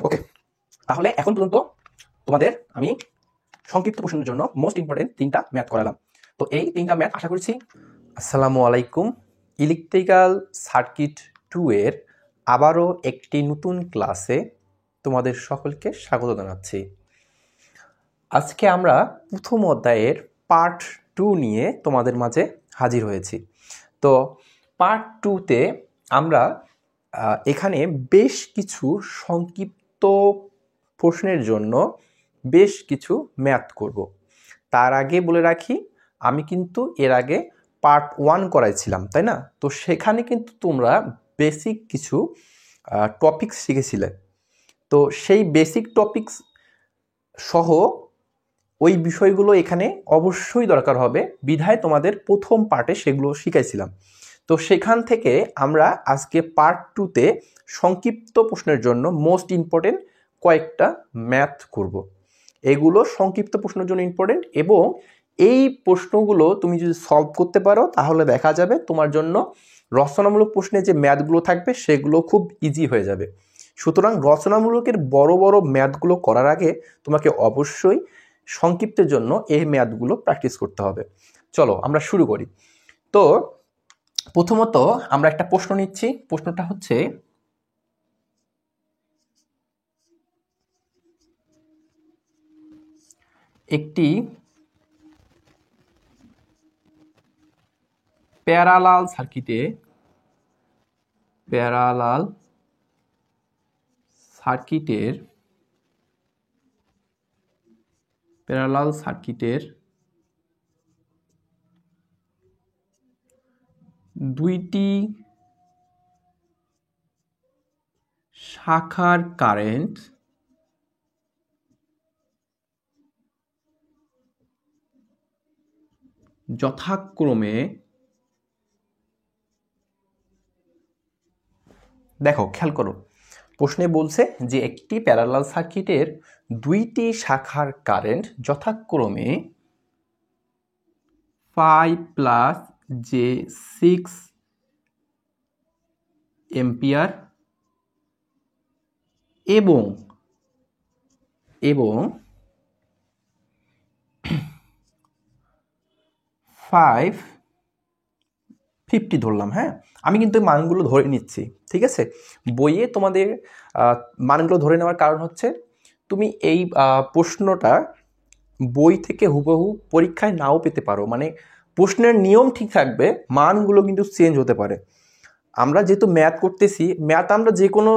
ওকে, তাহলে এখন পর্যন্ত তোমাদের আমি সংক্ষিপ্ত প্রশ্নের জন্য মোস্ট ইম্পর্টেন্ট 3টা ম্যাথ করালাম। তো এই 3টা ম্যাথ আশা করছি। আসসালামু আলাইকুম, ইলেকট্রিক্যাল সার্কিট 2 এর আবারও একটি নতুন ক্লাসে তোমাদের সকলকে স্বাগত জানাচ্ছি। আজকে আমরা প্রথম অধ্যায়ের পার্ট 2 নিয়ে তোমাদের মাঝে হাজির হয়েছি। তো পার্ট 2তে আমরা এখানে বেশ কিছু সংক্ষিপ্ত প্রশ্নের জন্য বেশ কিছু ম্যাথ করব। তার আগে বলে রাখি, আমি কিন্তু এর আগে পার্ট 1 করাইছিলাম, তাই না? তো সেখানে কিন্তু তোমরা বেসিক কিছু টপিকস শিখেছিলে। তো সেই বেসিক টপিকস সহ ওই বিষয়গুলো এখানে অবশ্যই দরকার হবে, বিধায় তোমাদের প্রথম পার্টে সেগুলো শিখাইছিলাম। তো সেখান থেকে আমরা আজকে পার্ট 2তে সংক্ষিপ্ত প্রশ্নের জন্য মোস্ট ইম্পর্টেন্ট কয়েকটা ম্যাথ করব। এগুলো সংক্ষিপ্ত প্রশ্নের জন্য ইম্পর্টেন্ট, এবং এই প্রশ্নগুলো তুমি যদি সলভ করতে পারো তাহলে দেখা যাবে তোমার জন্য রচনামূলক প্রশ্নে যে ম্যাথগুলো থাকবে সেগুলো খুব ইজি হয়ে যাবে। সুতরাং রচনামূলকের বড় বড় ম্যাথগুলো করার আগে তোমাকে অবশ্যই সংক্ষিপ্তের জন্য এই ম্যাথগুলো প্র্যাকটিস করতে হবে। চলো আমরা শুরু করি। তো প্রথমত আমরা একটা প্রশ্ন নিচ্ছি। প্রশ্নটা হচ্ছে, একটি প্যারালাল সার্কিটের দুইটি শাখার কারেন্ট যথাক্রমে, দেখো খেয়াল করো, প্রশ্নে বলছে যে একটি প্যারালাল সার্কিটের দুইটি শাখার কারেন্ট যথাক্রমে 5+j6 এম্পিয়ার এবং 550 ধরলাম। হ্যাঁ, আমি কিন্তু মানগুলো ধরে নিচ্ছি, ঠিক আছে? বইয়ে তোমাদের মানগুলো ধরে নেওয়ার কারণ হচ্ছে তুমি এই প্রশ্নটা বই থেকে হুবহু পরীক্ষায় নাও পেতে পারো। মানে প্রশ্নের নিয়ম ঠিক থাকবে, মানগুলো কিন্তু চেঞ্জ হতে পারে। আমরা যেহেতু ম্যাথ করতেছি, ম্যাথ আমরা যে কোনো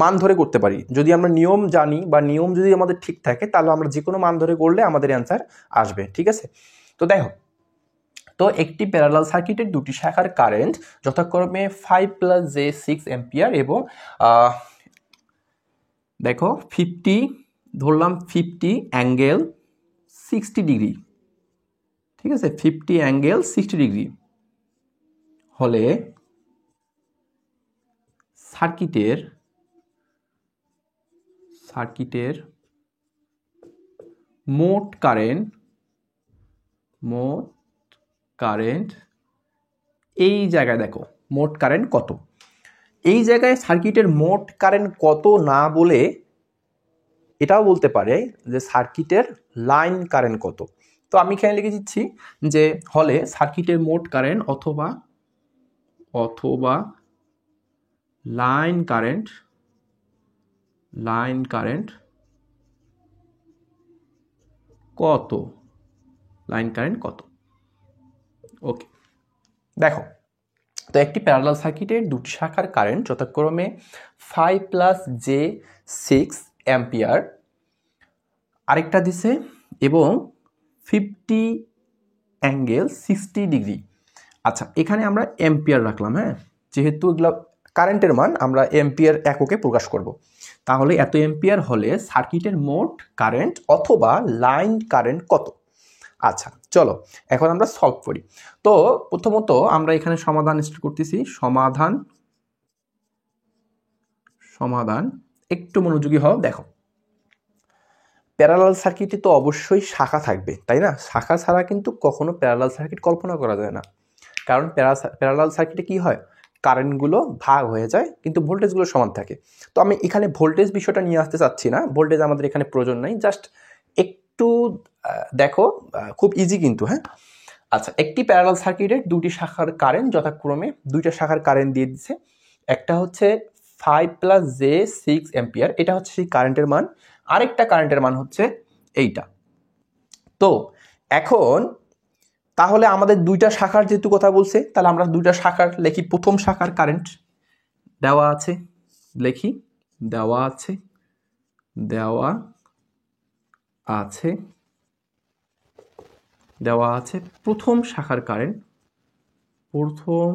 মান ধরে করতে পারি। যদি আমরা নিয়ম জানি বা নিয়ম যদি আমাদের ঠিক থাকে, তাহলে আমরা যে কোনো মান ধরে করলে আমাদের অ্যান্সার আসবে, ঠিক আছে? তো দেখো, তো একটি প্যারালাল সার্কিটের দুটি শাখার কারেন্ট যথাক্রমে 5+j6 এম্পিয়ার এবং দেখো 50 ধরলাম, 50 অ্যাঙ্গেল 60 ডিগ্রি, ঠিক আছে? 50 অ্যাঙ্গেল 60 ডিগ্রি হলে সার্কিটের মোট কারেন্ট এই জায়গায় দেখো মোট কারেন্ট কত। এই জায়গায় সার্কিটের মোট কারেন্ট কত না বলে এটাও বলতে পারে যে সার্কিটের লাইন কারেন্ট কত। তো আমি এখানে লিখে দিচ্ছি যে হলে সার্কিটের মোট কারেন্ট অথবা লাইন কারেন্ট কত। ওকে, দেখো, তো একটি প্যারালাল সার্কিটের দুটি শাখার কারেন্ট যথাক্রমে 5+j6 অ্যাম্পিয়ার, আরেকটা দিছে এবং 50 অ্যাঙ্গেল 60 ডিগ্রি। আচ্ছা, এখানে আমরা অ্যাম্পিয়ার রাখলাম। হ্যাঁ, যেহেতু এগুলো কারেন্টের মান, আমরা অ্যাম্পিয়ার এককে প্রকাশ করব। তাহলে এত অ্যাম্পিয়ার হলে সার্কিটের মোট কারেন্ট অথবা লাইন কারেন্ট কত। আচ্ছা চলো এখন আমরা সলভ করি। তো প্রথমত আমরা এখানে সমাধান স্টার্ট করতেছি। সমাধান একটু মনোযোগী হও। দেখো, প্যারালাল সার্কিটে তো অবশ্যই শাখা থাকবে, তাই না? শাখা ছাড়া কিন্তু কখনো প্যারালাল সার্কিট কল্পনা করা যায় না। কারণ প্যারালাল সার্কিটে কি হয়, কারেন্টগুলো ভাগ হয়ে যায় কিন্তু ভোল্টেজগুলো সমান থাকে। তো আমি এখানে ভোল্টেজ বিষয়টা নিয়ে আসতে চাচ্ছি না, ভোল্টেজ আমাদের এখানে প্রয়োজন নাই, জাস্ট একটু দেখো, খুব ইজি কিন্তু। হ্যাঁ, আচ্ছা, একটি প্যারালাল সার্কিটের দুটি শাখার কারেন্ট যথাক্রমে দুইটা শাখার কারেন্ট দিয়ে দিচ্ছে, একটা হচ্ছে 5+j6 অ্যাম্পিয়ার, এটা হচ্ছে সেই কারেন্টের মান, আরেকটা কারেন্টের মান হচ্ছে এইটা। তো এখন তাহলে আমাদের দুইটা শাখার যেহেতু কথা বলছে, তাহলে আমরা দুইটা শাখার লিখি। প্রথম শাখার কারেন্ট দেওয়া আছে, লিখি দেওয়া আছে, দেওয়া আছে, দেওয়া আছে প্রথম শাখার কারেন্ট, প্রথম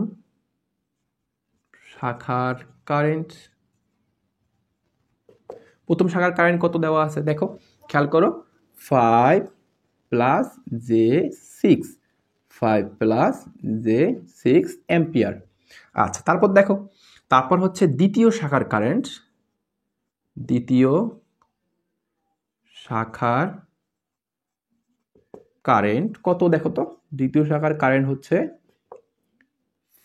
শাখার কারেন্ট, প্রথম শাখার কারেন্ট কত দেওয়া আছে দেখো, খেয়াল করো, 5+j6, 5+j6 অ্যাম্পিয়ার। আচ্ছা, তারপর দেখো, তারপর হচ্ছে দ্বিতীয় শাখার কারেন্ট, দ্বিতীয় শাখার কারেন্ট কত দেখো তো, দ্বিতীয় শাখার কারেন্ট হচ্ছে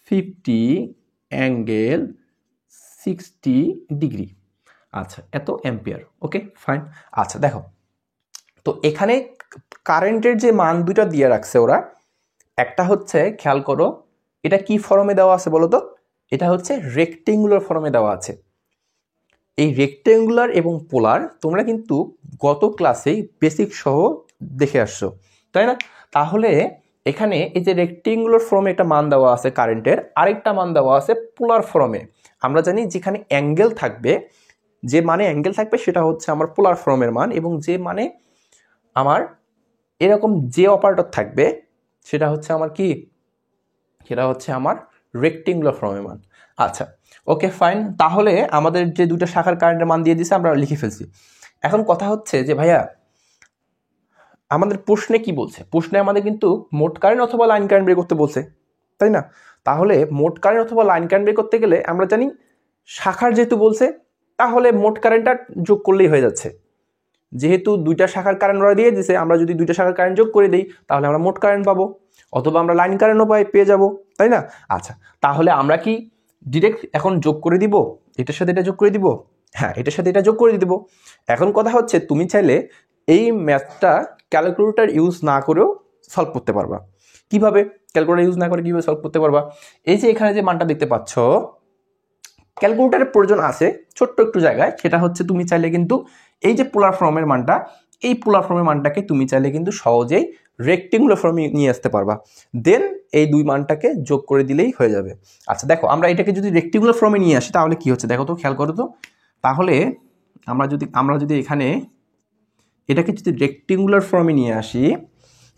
50∠60°। আচ্ছা, এত অ্যাম্পিয়ার। Okay fine. আচ্ছা দেখো, তো এখানে কারেন্টের যে মান দুইটা দিয়ে রাখছে ওরা, একটা হচ্ছে খেয়াল করো, এটা কি ফর্মে দেওয়া আছে বলো তো, এটা হচ্ছে রেক্টেঙ্গুলার ফর্মে দেওয়া আছে। এই রেক্টেঙ্গুলার এবং পোলার তোমরা কিন্তু গত ক্লাসেই বেসিক সহ দেখে আসছো, তাই না? তাহলে এখানে এই যে রেক্টেঙ্গুলার ফর্মে একটা মান দেওয়া আছে কারেন্টের, আরেকটা মান দেওয়া আছে পোলার ফর্মে। আমরা জানি যেখানে অ্যাঙ্গেল থাকবে, যে মানে অ্যাঙ্গেল থাকবে সেটা হচ্ছে আমার পোলার ফর্মের মান, এবং যে মানে আমার এরকম যে অপারেটর থাকবে সেটা হচ্ছে আমার কি, সেটা হচ্ছে আমার রেক্টেঙ্গুলার ফর্মের মান। আচ্ছা ওকে ফাইন, তাহলে আমাদের যে দুটো শাখার কারেন্টের মান দিয়ে দিয়েছে আমরা লিখে ফেলছি। এখন কথা হচ্ছে যে ভাইয়া আমাদের প্রশ্নে কি বলছে, প্রশ্নে আমাদের কিন্তু মোট কারেন্ট অথবা লাইন কারেন্ট বের করতে বলছে, তাই না? তাহলে মোট কারেন্ট অথবা লাইন কারেন্ট বের করতে গেলে আমরা জানি শাখার যেহেতু বলছে, তাহলে মোট কারেন্টটা যোগ করলেই হয়ে যাচ্ছে। যেহেতু দুইটা শাখার কারেন্ট ওরা দিয়ে দিছে, আমরা যদি দুইটা শাখার কারেন্ট যোগ করে দিই তাহলে আমরা মোট কারেন্ট পাবো, অথবা আমরা লাইন কারেন্টও পেয়ে যাবো, তাই না? আচ্ছা, তাহলে আমরা কি ডিরেক্ট এখন যোগ করে দিব, এটার সাথে এটা যোগ করে দিব? হ্যাঁ, এটার সাথে এটা যোগ করে দিব। এখন কথা হচ্ছে তুমি চাইলে এই ম্যাথটা ক্যালকুলেটর ইউজ না করেও সলভ করতে পারবা। কিভাবে ক্যালকুলেটর ইউজ না করে কিভাবে সলভ করতে পারবা? এই যে এখানে যে মানটা দেখতে পাচ্ছ, ক্যালকুলেটরের প্রয়োজন আছে ছোট্ট একটু জায়গায়, সেটা হচ্ছে তুমি চাইলে কিন্তু এই যে পোলার ফর্মের মানটা, এই পোলার ফর্মের মানটাকে তুমি চাইলে কিন্তু সহজেই রেক্টেঙ্গুলার ফর্মে নিয়ে আসতে পারবা, দেন এই দুই মানটাকে যোগ করে দিলেই হয়ে যাবে। আচ্ছা দেখো, আমরা এটাকে যদি রেক্টেঙ্গুলার ফর্মে নিয়ে আসি তাহলে কি হচ্ছে দেখো তো, খেয়াল করো তো। তাহলে আমরা যদি এখানে এটাকে যদি রেক্টেঙ্গুলার ফর্মে নিয়ে আসি,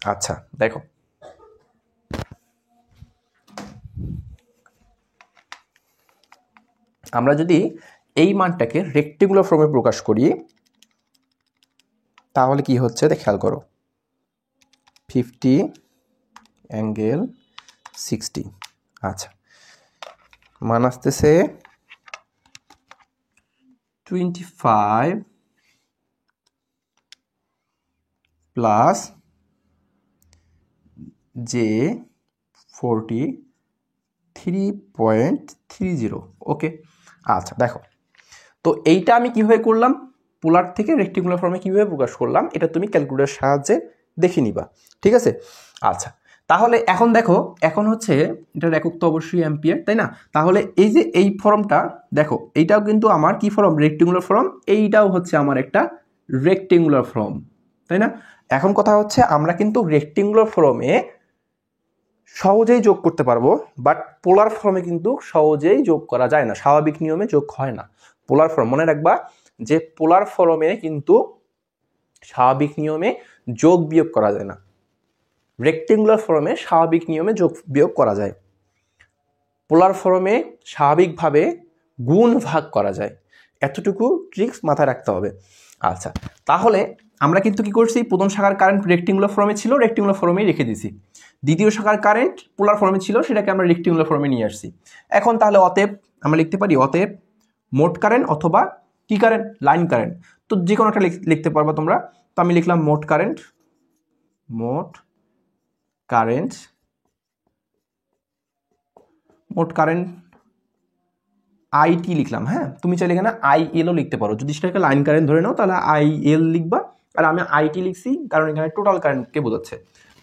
আচ্ছা দেখো, আমরা যদি এই মানটাকে রেক্টেঙ্গুলার ফর্মে প্রকাশ করি তাহলে কি হচ্ছে খেয়াল করো, 50∠60। আচ্ছা, মান আসতেছে 25 প্লাস J43.30। ওকে আচ্ছা দেখো, তো এইটা আমি কিভাবে করলাম, পোলার থেকে রেক্টেঙ্গুলার ফর্মে কিভাবে প্রকাশ করলাম এটা তুমি ক্যালকুলেটরের সাহায্যে দেখে নিবা, ঠিক আছে? আচ্ছা, তাহলে এখন দেখো, এখন হচ্ছে এটার একক তো অবশ্যই অ্যাম্পিয়ার, তাই না? তাহলে এই যে এই ফর্মটা দেখো, এইটাও কিন্তু আমার কি ফর্ম, রেক্টেঙ্গুলার ফর্ম, এইটাও হচ্ছে আমার একটা রেক্টেঙ্গুলার ফর্ম, তাই না? এখন কথা হচ্ছে আমরা কিন্তু রেক্টেঙ্গুলার ফর্মে সহজেই যোগ করতে পারবো, বাট পোলার ফর্মে কিন্তু সহজেই যোগ করা যায় না, স্বাভাবিক নিয়মে যোগ হয় না। পোলার ফর্ম মনে রাখবা যে পোলার ফর্মে কিন্তু স্বাভাবিক নিয়মে যোগ বিয়োগ করা যায় না, রেক্টেঙ্গুলার ফর্মে স্বাভাবিক নিয়মে যোগ বিয়োগ করা যায়, পোলার ফর্মে স্বাভাবিকভাবে গুণ ভাগ করা যায়। এতটুকু ট্রিক্স মাথায় রাখতে হবে। আচ্ছা, তাহলে আমরা কিন্তু কি করছি, প্রথম শাখার কারেন্ট রেক্টেঙ্গুলার ফর্মে ছিল, রেক্টেঙ্গুলার ফর্মেই রেখে দিছি। দ্বিতীয় শাখার কারেন্ট পোলার ফর্মে ছিল, সেটাকে আমরা রেক্টেঙ্গুলার ফর্মে নিয়ে আসছি। এখন তাহলে অতএব আমরা লিখতে পারি, অতএব মোট কারেন্ট অথবা কি কারেন্ট, লাইন কারেন্ট, তো যে কোনো একটা লিখতে পারবা তোমরা। তো আমি লিখলাম মোট কারেন্ট, মোট কারেন্ট, মোট কারেন্ট আইটি লিখলাম। হ্যাঁ, তুমি চাইলে এখানে আইএলও লিখতে পারো, যদি সেটাকে লাইন কারেন্ট ধরে নাও তাহলে আইএল লিখবা, আর আমি আইটি লিখছি কারণ এখানে টোটাল কারেন্টকে বোঝাচ্ছে।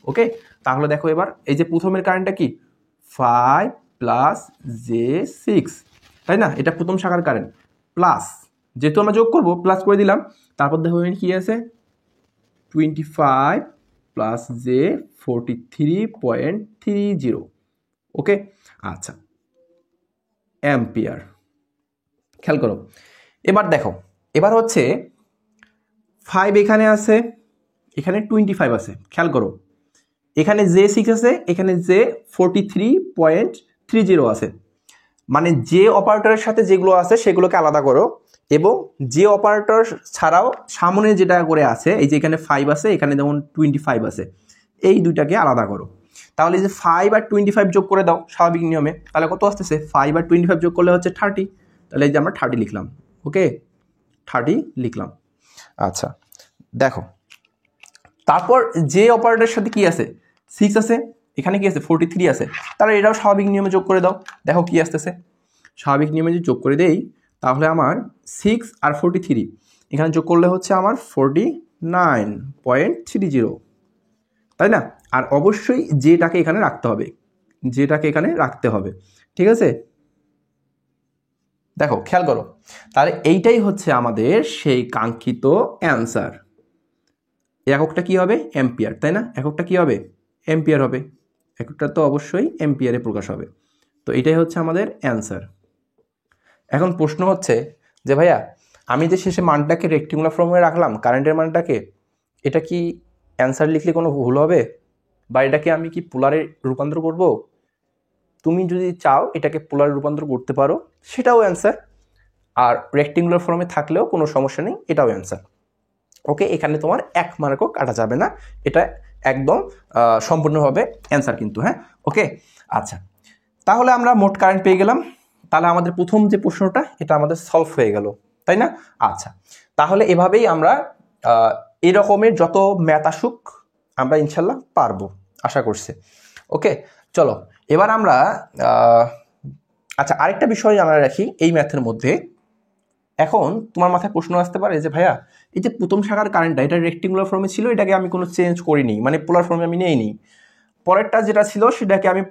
ওকে, তাহলে দেখো এবার এই যে প্রথমের কারেন্টটা কি 5 + j6, তাই না? এটা প্রথম শাখার কারেন্ট, প্লাস যেহেতু আমরা যোগ করবো প্লাস করে দিলাম, তারপর দেখো কি আছে 25 + j43.30। ওকে, আচ্ছা, অ্যাম্পিয়ার। খেয়াল করো, এবার দেখো, এবার হচ্ছে 5 এখানে আছে, এখানে 25 আছে। খেয়াল করো, এখানে j6 আছে, এখানে j43.30 আছে। মানে যে অপারেটরের সাথে যেগুলো আছে সেগুলোকে আলাদা করো, এবং যে অপারেটর ছাড়াও সামনে যেটা করে আছে, এই যে এখানে 5 আছে, এখানে যেমন 25 আছে, এই দুইটাকে আলাদা করো। তাহলে এই যে 5 আর 25 যোগ করে দাও স্বাভাবিক নিয়মে, তাহলে কত আসতেছে? 5 আর 25 যোগ করলে হচ্ছে 30। তাহলে এই যে আমরা 30 লিখলাম। ওকে, 30 লিখলাম। আচ্ছা, দেখো তারপর যে অপারেটরের সাথে কি আছে 6 আছে, এখানে কি আছে 43 আছে, তাহলে এটাও স্বাভাবিক নিয়মে যোগ করে দাও। দেখো কি আসতেছে, স্বাভাবিক নিয়মে যদি যোগ করে দেই তাহলে আমার 6 আর 43 এখানে যোগ করলে হচ্ছে আমার 49.30, তাই না? আর অবশ্যই যেটাকে এখানে রাখতে হবে, যেটাকে এখানে রাখতে হবে, ঠিক আছে? দেখো খেয়াল করো, তাহলে এইটাই হচ্ছে আমাদের সেই কাঙ্ক্ষিত অ্যান্সার। এককটা কি হবে? অ্যাম্পিয়ার, তাই না? এককটা কি হবে? অ্যাম্পিয়ার হবে। এককটা তো অবশ্যই অ্যাম্পিয়ারে প্রকাশ হবে। তো এটাই হচ্ছে আমাদের অ্যান্সার। এখন প্রশ্ন হচ্ছে যে ভাইয়া, আমি যে শেষে মানটাকে রেক্টেঙ্গুলার ফর্মে রাখলাম, কারেন্টের মানটাকে, এটা কি অ্যান্সার লিখলে কোনো ভুল হবে, বা এটাকে আমি কি পোলারে রূপান্তর করব? তুমি যদি চাও এটাকে পোলারে রূপান্তর করতে পারো, সেটাও অ্যান্সার। আর রেক্টেঙ্গুলার ফর্মে থাকলেও কোনো সমস্যা নেই, এটাও অ্যান্সার। ওকে, এখানে তোমার 1 মার্কও কাটা যাবে না, এটা একদম সম্পূর্ণভাবে অ্যান্সার কিন্তু। হ্যাঁ, ওকে, আচ্ছা, তাহলে আমরা মোট কারেন্ট পেয়ে গেলাম। তাহলে আমাদের প্রথম যে প্রশ্নটা এটা আমাদের সলভ হয়ে গেল, তাই না? আচ্ছা, তাহলে এভাবেই আমরা এই রকমের যত ম্যাথ আসুক আমরা ইনশাল্লাহ পারবো, আশা করছি। ওকে, চলো এবার আমরা আচ্ছা, আরেকটা বিষয় জানাই রাখি এই ম্যাথের মধ্যে। এখন তোমার মাথায় প্রশ্ন আসতে পারে যে ভাইয়া, এই যে প্রথম শাখার কারেন্টটা এটা রেক্টেঙ্গুলার ফর্মে ছিল, এটাকে আমি কোনো চেঞ্জ করিনি, মানে পোলার ফর্মে আমি নেইনি। পরেরটা যেটা ছিল সেটাকে আমি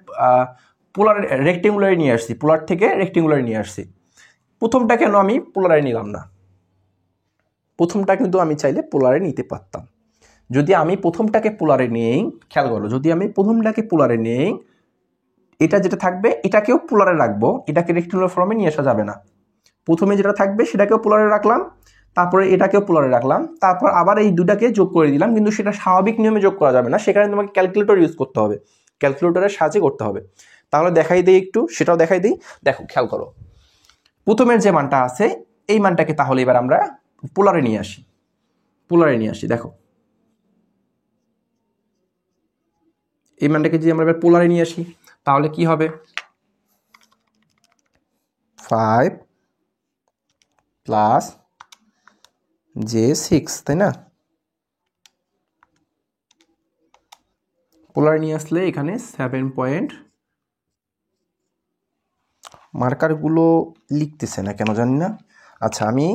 পোলার রেক্টেঙ্গুলারে নিয়ে আসছি, পোলার থেকে রেক্টেঙ্গুলারে নিয়ে আসছি। প্রথমটা কেন আমি পোলারে নিলাম না? প্রথমটা কিন্তু আমি চাইলে পোলারে নিতে পারতাম। যদি আমি প্রথমটাকে পোলারে নেই, খেয়াল করো, যদি আমি প্রথমটাকে পোলারে নেই, এটা যেটা থাকবে এটাকেও পোলারে রাখবো, এটাকে রেক্টেঙ্গুলার ফর্মে নিয়ে আসা যাবে না। প্রথমে যেটা থাকবে সেটাকেও পোলারে রাখলাম, তারপরে এটাকেও পোলারে রাখলাম, তারপর আবার এই দুটাকে যোগ করে দিলাম, কিন্তু সেটা স্বাভাবিক নিয়মে যোগ করা যাবে না, সেখানে তোমাকে ক্যালকুলেটর ইউজ করতে হবে, ক্যালকুলেটরের সাহায্যে করতে হবে। তাহলে দেখাই দিই একটু, সেটাও দেখাই দিই। দেখো খেয়াল করো, প্রথমের যে মানটা আছে এই মানটাকে তাহলে এবার আমরা পোলারে নিয়ে আসি, পোলারে নিয়ে আসি। দেখো এই মানটাকে যদি আমরা এবার পোলারে নিয়ে আসি তাহলে কি হবে? 5 + j6, তাই না? পোলারে নিয়ে আসলে এখানে 7 পয়েন্ট, মার্কারগুলো লিখতেছে না কেন জানি না। আচ্ছা, আমি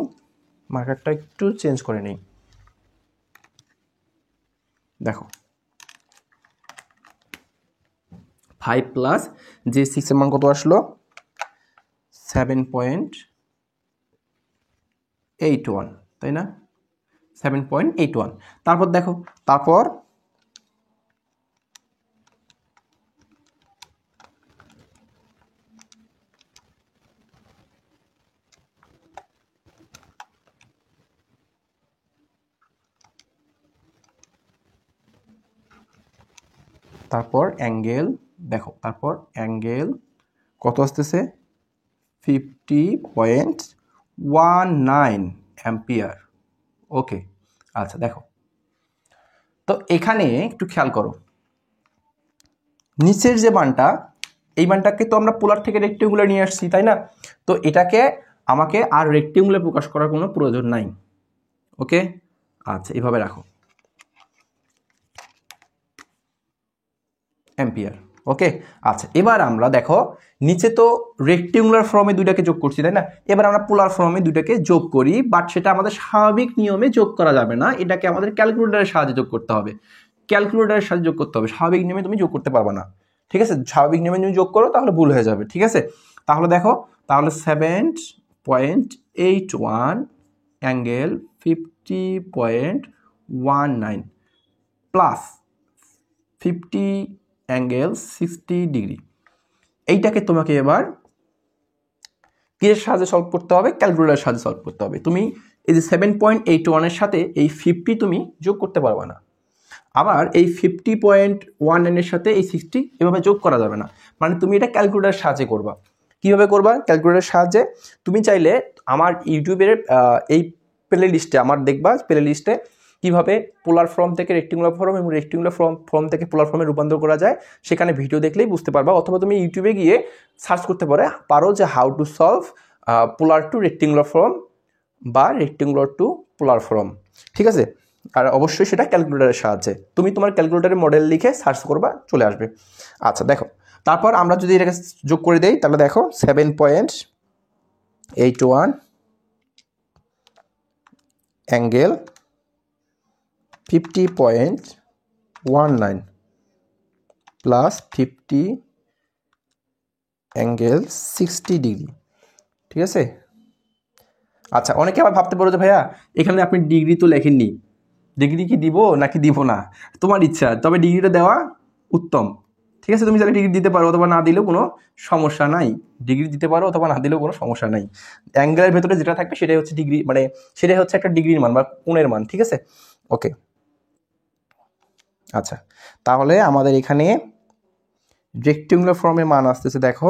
মার্কারটা একটু চেঞ্জ করে নিই। দেখো 5 + j6 এর মান কত আসলো? 7.81, তাই না? 7.81। তারপর দেখো, তারপর অ্যাঙ্গেল, দেখো তারপর অ্যাঙ্গেল কত আসতেছে? 50.19 অ্যাম্পিয়ার। ওকে, আচ্ছা, দেখো তো এখানে একটু খেয়াল করো, নিচের যে মানটা, এই মানটাকে তো আমরা পোলার থেকে রেক্টেঙ্গুলার নিয়ে আসছি, তাই না? তো এটাকে আমাকে আর রেক্টেঙ্গুলার প্রকাশ করার কোনো প্রয়োজন নাই। ওকে, আচ্ছা, এইভাবে রাখো, অ্যাম্পিয়ার। ওকে, আচ্ছা এবার আমরা দেখো নিচে তো রেক্টেঙ্গুলার ফর্মে দুইটাকে যোগ করছি তাই না, এবার আমরা পোলার ফর্মে দুইটাকে যোগ করি, বাট সেটা আমাদের স্বাভাবিক নিয়মে যোগ করা যাবে না, এটাকে আমাদের ক্যালকুলেটরের সাহায্যে যোগ করতে হবে। ক্যালকুলেটরের সাহায্যে যোগ করতে হবে, স্বাভাবিক নিয়মে তুমি যোগ করতে পারবে না। ঠিক আছে, স্বাভাবিক নিয়মে তুমি যোগ করো তাহলে ভুল হয়ে যাবে। ঠিক আছে, তাহলে দেখো, তাহলে 7.81 অ্যাঙ্গেল 50.19 প্লাস 50 অ্যাঙ্গেল 60 ডিগ্রি, এইটাকে তোমাকে এবার কিসের সাহায্যে সলভ করতে হবে? ক্যালকুলেটরের সাহায্যে সলভ করতে হবে। তুমি এই যে 7.81 সাথে এই 50 তুমি যোগ করতে পারবে না, আবার এই 50.19 এর সাথে এই 60 এভাবে যোগ করা যাবে না, মানে তুমি এটা ক্যালকুলেটরের সাহায্যে করবা। কিভাবে করবা? ক্যালকুলেটরের সাহায্যে তুমি চাইলে আমার ইউটিউবের এই প্লে লিস্টে আমার দেখবা, প্লে লিস্টে কীভাবে পোলার ফর্ম থেকে রেক্টেঙ্গুলার ফর্ম এবং রেক্টেঙ্গুলার ফর্ম থেকে পোলার ফর্মে রূপান্তর করা যায় সেখানে ভিডিও দেখলেই বুঝতে পারবা, অথবা তুমি ইউটিউবে গিয়ে সার্চ করতে পারো যে how to solve polar to rectangular form বা রেক্টেঙ্গুলার টু পোলার ফর্ম। ঠিক আছে, আর অবশ্যই সেটা ক্যালকুলেটরের সাহায্যে, তুমি তোমার ক্যালকুলেটরের মডেল লিখে সার্চ করবা, চলে আসবে। আচ্ছা দেখো, তারপর আমরা যদি এটাকে যোগ করে দেই তাহলে দেখো 7.81 অ্যাঙ্গেল 50.19 প্লাস 50 অ্যাঙ্গেল 60 ডিগ্রি। ঠিক আছে, আচ্ছা অনেকে আবার ভাবতে পারো যে ভাইয়া এখানে আপনি ডিগ্রি তো লেখেননি, ডিগ্রি কি দিব নাকি দিব না, তোমার ইচ্ছা, তবে ডিগ্রিটা দেওয়া উত্তম। ঠিক আছে, তুমি চাইলে ডিগ্রি দিতে পারো অথবা না দিলেও কোনো সমস্যা নাই, ডিগ্রি দিতে পারো অথবা না দিলেও কোনো সমস্যা নাই। অ্যাঙ্গেলের ভেতরে যেটা থাকবে সেটাই হচ্ছে ডিগ্রি, মানে সেটাই হচ্ছে একটা ডিগ্রির মান বা কোণের মান। ঠিক আছে, ওকে। আচ্ছা তাহলে আমাদের এখানে রেক্টেঙ্গুলার ফর্মের মান আসতেছে দেখো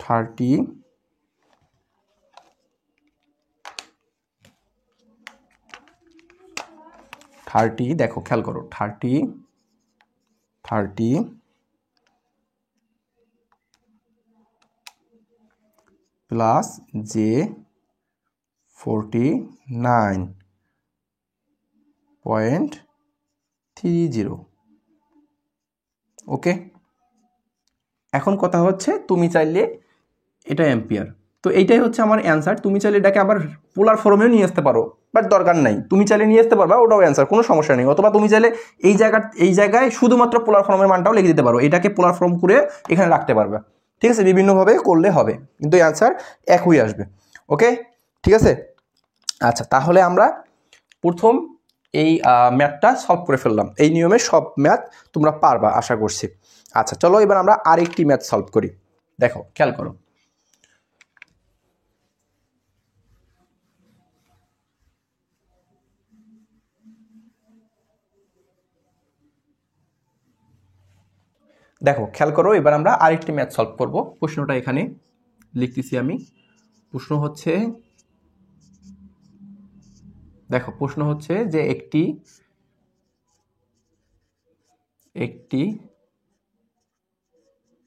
30, দেখো খেয়াল করো 30 প্লাস যে 49.30। ওকে, এখন কথা হচ্ছে তুমি চাইলে এটা অ্যাম্পিয়ার, তো এইটাই হচ্ছে আমার অ্যান্সার। তুমি চাইলে এটাকে আবার পোলার ফর্মেও নিয়ে আসতে পারো, বাট দরকার নাই, তুমি চাইলে নিয়ে আসতে পারবা, ওটাও অ্যান্সার, কোনো সমস্যা নেই। অথবা তুমি চাইলে এই জায়গায় শুধুমাত্র পোলার ফর্মের মানটাও লিখে দিতে পারো, এটাকে পোলার ফর্ম করে এখানে রাখতে পারবে। ঠিক আছে, বিভিন্নভাবে করলে হবে, কিন্তু অ্যান্সার একই আসবে। ওকে, ঠিক আছে। আচ্ছা তাহলে আমরা প্রথম এই ম্যাথটা সলভ করে ফেললাম, এই নিয়মে সব ম্যাথ তোমরা পারবা আশা করছি। আচ্ছা চলো এবার আমরা আরেকটি ম্যাথ সলভ করি। দেখো খেয়াল করো, দেখো খেয়াল করো, এবার আমরা আরেকটি ম্যাথ সলভ করব। প্রশ্নটা এখানে লিখতেছি আমি। প্রশ্ন হচ্ছে, দেখো প্রশ্ন হচ্ছে যে একটি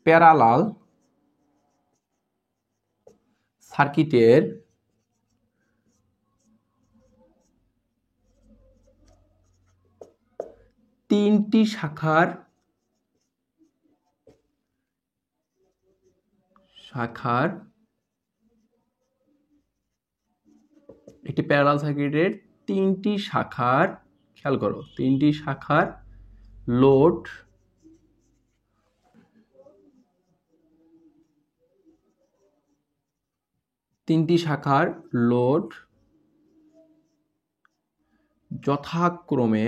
প্যারালাল সার্কিটের তিনটি শাখার একটি প্যারালাল সার্কিটের তিনটি শাখার, খেয়াল করো, তিনটি শাখার লোড যথাক্রমে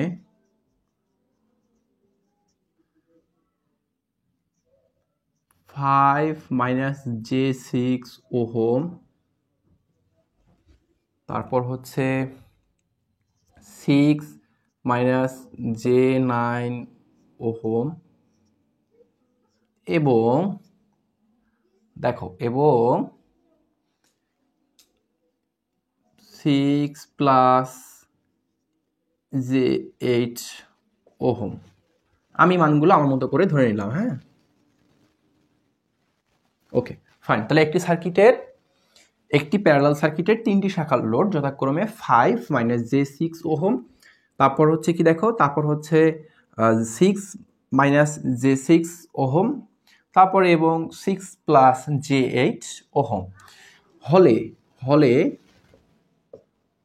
5-j6 ওহম, তারপর হচ্ছে 6-j9 ওহম, এবং দেখো 6+j8 ওহম। আমি মানগুলো আমার মতো করে ধরে নিলাম। হ্যাঁ, ওকে ফাইন। তাহলে একটি সার্কিটের একটি প্যারালাল সার্কিটের 3টি শাখার লোড যথাক্রমে 5 - j6 ওহম, তারপর হচ্ছে কি দেখো, তারপর হচ্ছে 6 - j6 ওহম, তারপরে এবং 6 + j8 ওহম হলে হলে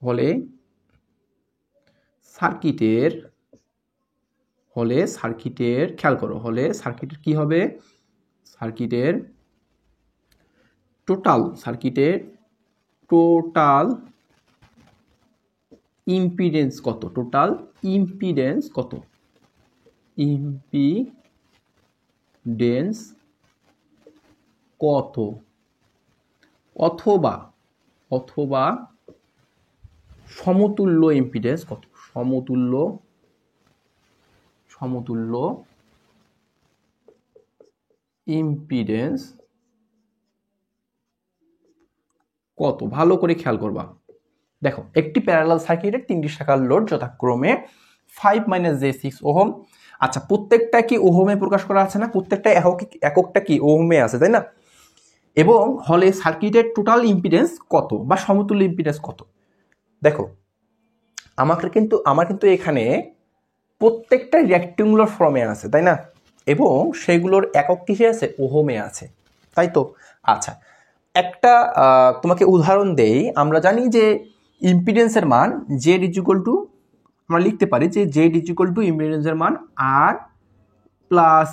হলে সার্কিটের খেয়াল করো, হলে সার্কিটের কি হবে, সার্কিটের টোটাল ইম্পিডেন্স কত, অথবা সমতুল্য ইম্পিডেন্স কত, সমতুল্য ইম্পিডেন্স কত, ভালো করে খেয়াল করবা। দেখো, একটি প্যারালাল সার্কিটের 3টি শাখার লোড যথাক্রমে 5 - j6 ওহম। আচ্ছা, প্রত্যেকটা কি ওহমে প্রকাশ করা আছে না, প্রত্যেকটা এককটা কি ওহমে আছে, তাই না? এবং হলে সার্কিটের টোটাল ইম্পিডেন্স কত বা সমতুল্য ইম্পিডেন্স কত। দেখো, আমার কিন্তু এখানে প্রত্যেকটা রেক্ট্যাঙ্গুলার ফর্মে আছে, তাই না? এবং সেগুলোর একক কিসে আছে, ওহমে আছে, তাই তো? আচ্ছা, একটা তোমাকে উদাহরণ দেই। আমরা জানি যে ইম্পিডেন্সের মান জেড ইকুয়াল টু, আমরা লিখতে পারি যে জেড ইকুয়াল টু ইম্পিডেন্সের মান আর প্লাস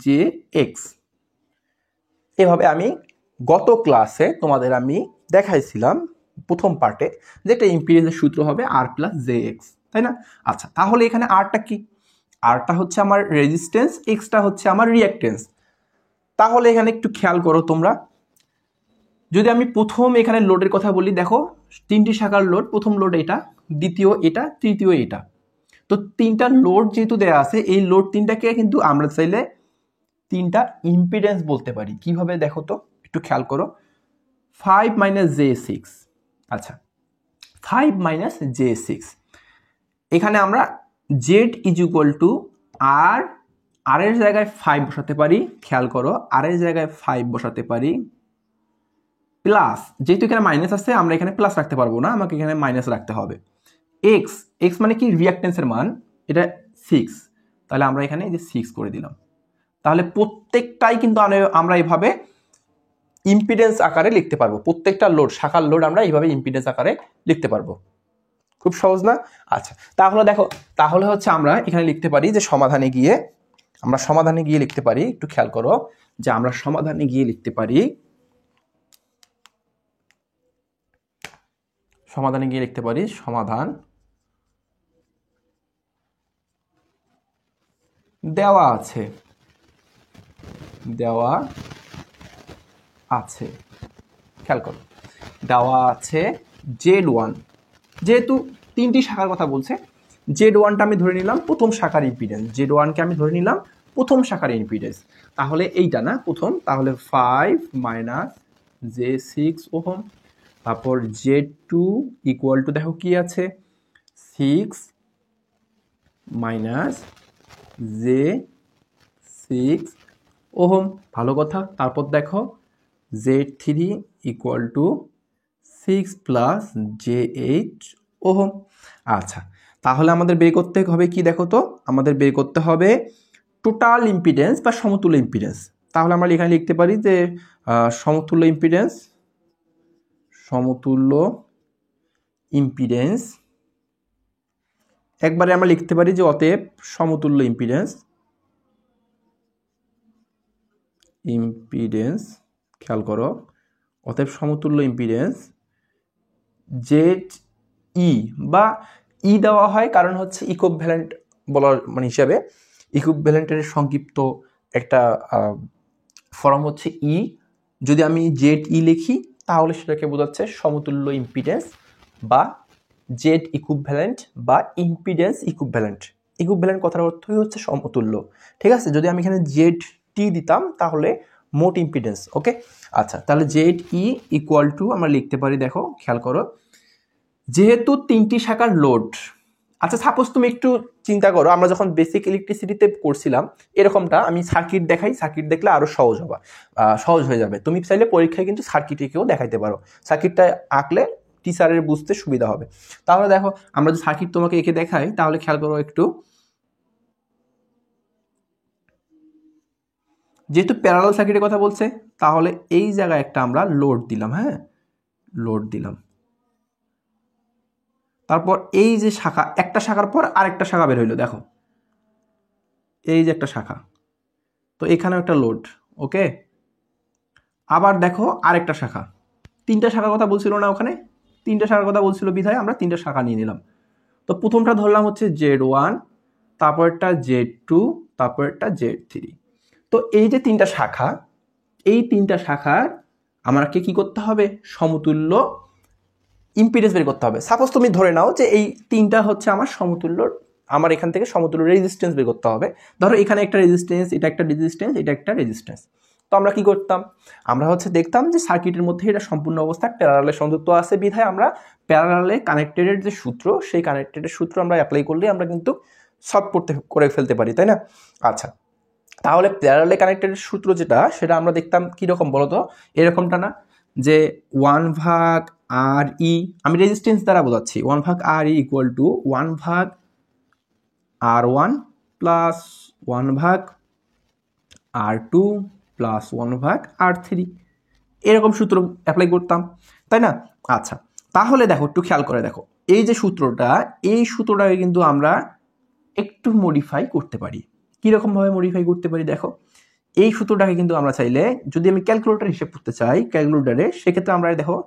জে এক্স। এভাবে আমি গত ক্লাসে তোমাদের আমি দেখাইছিলাম প্রথম পার্টে যে একটা ইম্পিডেন্সের সূত্র হবে আর প্লাস জে এক্স, তাই না? আচ্ছা, তাহলে এখানে আরটা কি, আরটা হচ্ছে আমার রেজিস্ট্যান্স, এক্সটা হচ্ছে আমার রিঅ্যাকটেন্স। তাহলে এখানে একটু খেয়াল করো তোমরা, যদি আমি প্রথম এখানে লোডের কথা বলি, দেখো 3টি শাখার লোড, প্রথম লোড এটা, দ্বিতীয় এটা, তৃতীয় এটা। তো 3টা লোড যেহেতু দেওয়া আছে, এই লোড 3টাকে কিন্তু আমরা চাইলে 3টা ইম্পিডেন্স বলতে পারি। কিভাবে দেখো তো, একটু খেয়াল করো। 5 - j6, আচ্ছা 5 - j6, এখানে আমরা জেড ইকুয়াল টু আর এর জায়গায় 5 বসাতে পারি, খেয়াল করো, আর এর জায়গায় 5 বসাতে পারি, প্লাস, যেহেতু এখানে মাইনাস আছে আমরা এখানে প্লাস রাখতে পারবো না, আমাকে এখানে মাইনাস রাখতে হবে। এক্স মানে কি, রিঅ্যাকটেন্সের মান, এটা 6, তাহলে আমরা এখানে এই যে 6 করে দিলাম। তাহলে প্রত্যেকটাই কিন্তু আমরা এভাবে ইম্পিডেন্স আকারে লিখতে পারবো, প্রত্যেকটা লোড, শাখার লোড আমরা এইভাবে ইম্পিডেন্স আকারে লিখতে পারবো। খুব সহজ না? আচ্ছা, তাহলে দেখো, তাহলে হচ্ছে আমরা এখানে লিখতে পারি যে সমাধানে গিয়ে লিখতে পারি, একটু খেয়াল করো যে আমরা সমাধানে গিয়ে লিখতে পারি, সমাধান দেওয়া আছে, খেয়াল করো, দেওয়া আছে Z1, যেহেতু 3টি শাখার কথা বলছে, Z1টা আমি ধরে নিলাম প্রথম শাখার ইম্পিডেন্স, Z1কে আমি ধরে নিলাম প্রথম শাখার ইম্পিডেন্স, তাহলে এইটা না প্রথম, তাহলে 5 - j6 ওহম। তারপর Z2 ইকুয়াল টু, দেখো কি আছে, 6 - j6 ওহম, ভালো কথা। তারপর দেখো Z3 equal to 6 + j8 ohm. আচ্ছা, তাহলে আমাদের বের করতে হবে কি, দেখো তো, আমাদের বের করতে হবে টোটাল ইম্পিডেন্স বা সমতুল্য ইম্পিডেন্স। তাহলে আমরা এখানে লিখতে পারি যে সমতুল্য ইম্পিডেন্স, একবারে আমরা লিখতে পারি যে অতএব সমতুল্য ইম্পিডেন্স, খেয়াল করো, অতএব সমতুল্য ইম্পিডেন্স জেড ই, বা ই দেওয়া হয় কারণ হচ্ছে ইকুইভ্যালেন্ট বলার মানে হিসাবে, ইকুইভ্যালেন্টের সংক্ষিপ্ত একটা ফর্ম হচ্ছে ই। যদি আমি জেড ই লিখি তাহলে সেটাকে বোঝাচ্ছে সমতুল্য ইম্পিডেন্স বা জেড ইকুইভ্যালেন্ট বা ইম্পিডেন্স ইকুইভ্যালেন্ট। ইকুইভ্যালেন্ট কথার অর্থই হচ্ছে সমতুল্য, ঠিক আছে? যদি আমি এখানে জেড টি দিতাম তাহলে মোট ইম্পিডেন্স। ওকে, আচ্ছা, তাহলে জেড ই ইকুয়াল টু আমরা লিখতে পারি, দেখো খেয়াল করো, যেহেতু 3টি শাখার লোড আচ্ছা সাপোজ তুমি একটু চিন্তা করো, আমরা যখন বেসিক ইলেকট্রিসিটিতে করছিলাম এরকমটা, আমি সার্কিট দেখাই, সার্কিট দেখলে আরো সহজ হয়ে যাবে। তুমি চাইলে পরীক্ষায় কিন্তু সার্কিটেও দেখাইতে পারো, সার্কিটটা আঁকলে টিচারের বুঝতে সুবিধা হবে। তাহলে দেখো আমরা যদি সার্কিট তোমাকে এঁকে দেখাই তাহলে খেয়াল করো একটু, যেহেতু প্যারালাল সার্কিটের কথা বলছে তাহলে এই জায়গায় একটা আমরা লোড দিলাম, হ্যাঁ লোড দিলাম, তারপর এই যে শাখা, একটা শাখার পর আরেকটা শাখা বের হইলো, দেখো এই যে একটা শাখা, তো এখানেও একটা লোড, ওকে। আবার দেখো আরেকটা শাখা, তিনটা শাখার কথা বলছিল না ওখানে, তিনটা শাখার কথা বলছিল বিধায় আমরা তিনটা শাখা নিয়ে নিলাম। তো প্রথমটা ধরলাম হচ্ছে Z1, তারপরটা Z2, তারপরটা Z3। তো এই যে তিনটা শাখা, এই তিনটা শাখার আমাকে কি করতে হবে, সমতুল্য ইম্পিডেন্স বের করতে হবে। সাপোজ তুমি ধরে নাও যে এই তিনটা হচ্ছে আমার সমতুল্য, আমার এখান থেকে সমতুল্য রেজিস্ট্যান্স বের করতে হবে। ধরো এখানে একটা রেজিস্ট্যান্স, এটা একটা রেজিস্ট্যান্স, এটা একটা রেজিস্ট্যান্স। তো আমরা কি করতাম, আমরা হচ্ছে দেখতাম যে সার্কিটের মধ্যে এটা সম্পূর্ণ অবস্থা প্যারালালে সংযুক্ত আছে বিধায় আমরা প্যারালালে কানেক্টেডের যে সূত্র, সেই কানেক্টেডের সূত্র আমরা অ্যাপ্লাই করলে আমরা কিন্তু সলভ করে ফেলতে পারি, তাই না? আচ্ছা, তাহলে প্যারালালে কানেক্টেডের সূত্র যেটা, সেটা আমরা দেখতাম কীরকম বলো তো, এরকমটা না যে 1/RE, আমি রেজিস্ট্যান্স দ্বারা বোঝাচ্ছি, 1/RE equal to 1/R1 plus 1/R2 plus 1/R3, এরকম সূত্র অ্যাপ্লাই করতাম, তাই না? আচ্ছা, তাহলে দেখো একটু খেয়াল করে দেখো, এই যে সূত্রটা, এই সূত্রটাকে কিন্তু আমরা একটু মডিফাই করতে পারি। কীরকমভাবে মডিফাই করতে পারি দেখো, এই সূত্রটাকে কিন্তু আমরা চাইলে, যদি আমি ক্যালকুলেটর হিসেব করতে চাই ক্যালকুলেটরে, সেক্ষেত্রে আমরা দেখো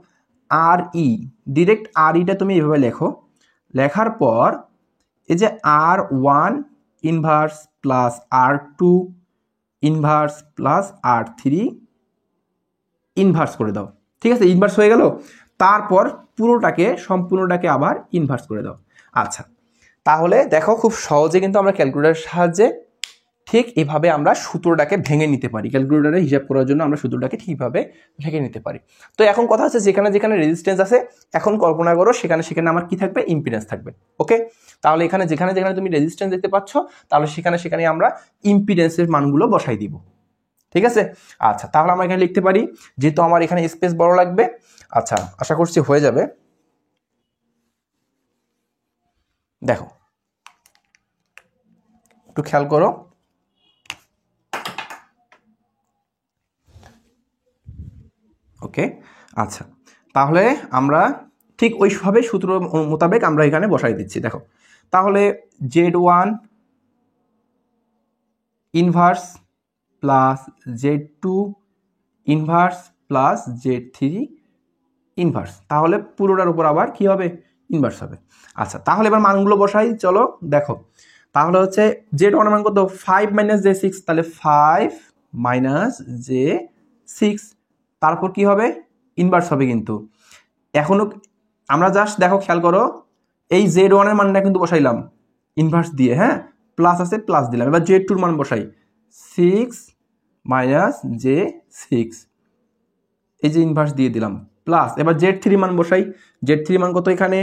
RE, ডিরেক্ট REটা তুমি এভাবে লেখো, লেখার পর এই যে R1 inverse plus R2 inverse plus R3 inverse করে দাও, ঠিক আছে? ইনভার্স হয়ে গেল, তারপর সম্পূর্ণটাকে আবার ইনভার্স করে দাও। আচ্ছা, তাহলে দেখো খুব সহজে কিন্তু আমরা ক্যালকুলেটরের সাহায্যে ঠিক এভাবে আমরা সূত্রটাকে ভেঙে নিতে পারি, ক্যালকুলেটরে হিসাব করার জন্য আমরা সূত্রটাকে ঠিকভাবে ভেঙে নিতে পারি। তো এখন কথা হচ্ছে, যেখানে যেখানে রেজিস্ট্যান্স আছে, এখন কল্পনা করো সেখানে সেখানে আমার কি থাকবে, ইম্পিডেন্স থাকবে, ওকে। তাহলে এখানে যেখানে যেখানে তুমি রেজিস্ট্যান্স দেখতে পাচ্ছ, তাহলে সেখানে সেখানে আমরা ইম্পিডেন্সের মানগুলো বসাই দিব, ঠিক আছে? আচ্ছা, তাহলে আমরা এখানে লিখতে পারি, যেহেতু আমার এখানে স্পেস বড় লাগবে, আচ্ছা আশা করছি হয়ে যাবে। দেখো একটু খেয়াল করো, ওকে। আচ্ছা, তাহলে আমরা ঠিক ওইভাবে সূত্র মোতাবেক আমরা এখানে বসাই দিচ্ছি। দেখো তাহলে Z1 inverse plus Z2 inverse plus Z3 inverse, তাহলে পুরোটার উপর আবার কি হবে, ইনভার্স হবে। আচ্ছা, তাহলে এবার মানগুলো বসাই, চলো দেখো। তাহলে হচ্ছে Z1 মান কত, 5 - J6, তাহলে 5 - J6, তারপর কি হবে, ইনভার্স হবে। কিন্তু এখনো আমরা জাস্ট দেখো খেয়াল করো, এই Z1 এর মানটা কিন্তু বসাইলাম ইনভার্স দিয়ে, হ্যাঁ, প্লাস আছে প্লাস দিলাম। এবার Z2 এর মান বসাই, 6 - J6, এই যে ইনভার্স দিয়ে দিলাম, প্লাস এবার Z3 মান বসাই, Z3 মান কত, এখানে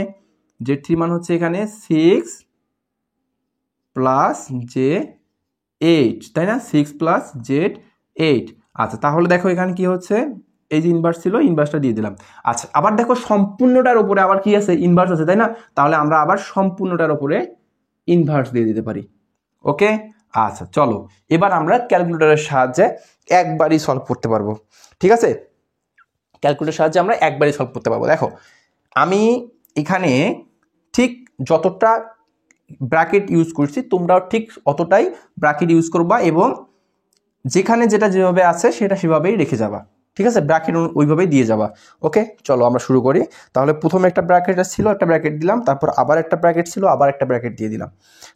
Z3 মান হচ্ছে এখানে 6 প্লাস J8, তাই না? 6 প্লাস Z8। আচ্ছা, তাহলে দেখো এখানে কি হচ্ছে, এই যে ইনভার্স ছিল, ইনভার্সটা দিয়ে দিলাম। আচ্ছা, আবার দেখো সম্পূর্ণটার উপরে আবার কি আছে, ইনভার্স আছে, তাই না? তাহলে আমরা আবার সম্পূর্ণটার উপরে ইনভার্স দিয়ে দিতে পারি, ওকে। আচ্ছা চলো, এবার আমরা ক্যালকুলেটরের সাহায্যে একবারই সলভ করতে পারবো, ঠিক আছে? ক্যালকুলেটরের সাহায্যে আমরা একবারই সলভ করতে পারবো। দেখো আমি এখানে ঠিক যতটা ব্র্যাকেট ইউজ করছি, তোমরাও ঠিক অতটাই ব্র্যাকেট ইউজ করবা, এবং যেখানে যেটা যেভাবে আছে সেটা সেভাবেই রেখে যাবা, ঠিক আছে? ব্র্যাকেট ওইভাবেই দিয়ে যাবা, ওকে। চলো আমরা শুরু করি। তাহলে প্রথমে একটা ব্র্যাকেট ছিল, একটা ব্র্যাকেট দিলাম, তারপর আবার একটা ব্র্যাকেট ছিল, আবার একটা ব্র্যাকেট দিয়ে দিলাম,